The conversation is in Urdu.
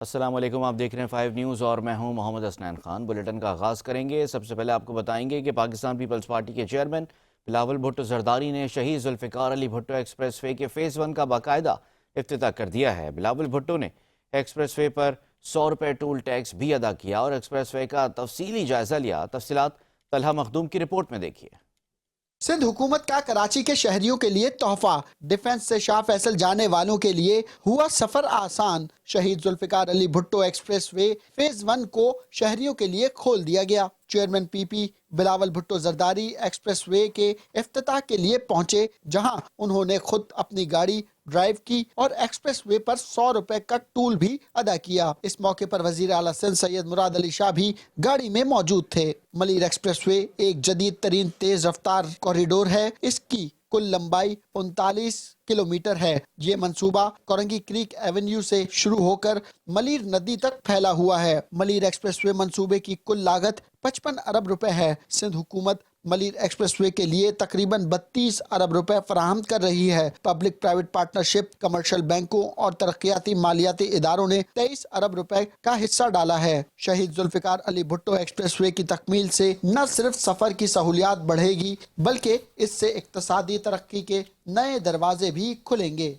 السلام علیکم، آپ دیکھ رہے ہیں 5 نیوز اور میں ہوں محمد حسنین خان۔ بلیٹن کا آغاز کریں گے۔ سب سے پہلے آپ کو بتائیں گے کہ پاکستان پیپلز پارٹی کے چیئرمین بلاول بھٹو زرداری نے شہید ذوالفقار علی بھٹو ایکسپریس وے کے فیز 1 کا باقاعدہ افتتاح کر دیا ہے۔ بلاول بھٹو نے ایکسپریس وے پر 100 روپے ٹول ٹیکس بھی ادا کیا اور ایکسپریس وے کا تفصیلی جائزہ لیا۔ تفصیلات طلحہ مخدوم کی رپورٹ میں دیکھیے۔ سندھ حکومت کا کراچی کے شہریوں کے لیے تحفہ، ڈیفنس سے شاہ فیصل جانے والوں کے لیے ہوا سفر آسان۔ شہید Zulfiqar Ali Bhutto express way phase 1 کو شہریوں کے لیے کھول دیا گیا۔ چیئرمین پی پی بلاول بھٹو زرداری ایکسپریس وے کے افتتاح کے لیے پہنچے، جہاں انہوں نے خود اپنی گاڑی ڈرائیو کی اور ایکسپریس وے پر 100 روپے کا ٹول بھی ادا کیا۔ اس موقع پر وزیر اعلیٰ سندھ سید مراد علی شاہ بھی گاڑی میں موجود تھے۔ ملیر ایکسپریس وے ایک جدید ترین تیز رفتار کوریڈور ہے۔ اس کی کل لمبائی 39 کلومیٹر ہے۔ یہ منصوبہ کورنگی کریک ایونیو سے شروع ہو کر ملیر ندی تک پھیلا ہوا ہے۔ ملیر ایکسپریس وے منصوبے کی کل لاگت 55 ارب روپے ہے۔ سندھ حکومت ملیر ایکسپریس وے کے لیے تقریباً 32 ارب روپے فراہم کر رہی ہے۔ پبلک پرائیویٹ پارٹنرشپ، کمرشل بینکوں اور ترقیاتی مالیاتی اداروں نے 23 ارب روپے کا حصہ ڈالا ہے۔ شہید ذوالفقار علی بھٹو ایکسپریس وے کی تکمیل سے نہ صرف سفر کی سہولیات بڑھے گی، بلکہ اس سے اقتصادی ترقی کے نئے دروازے بھی کھلیں گے۔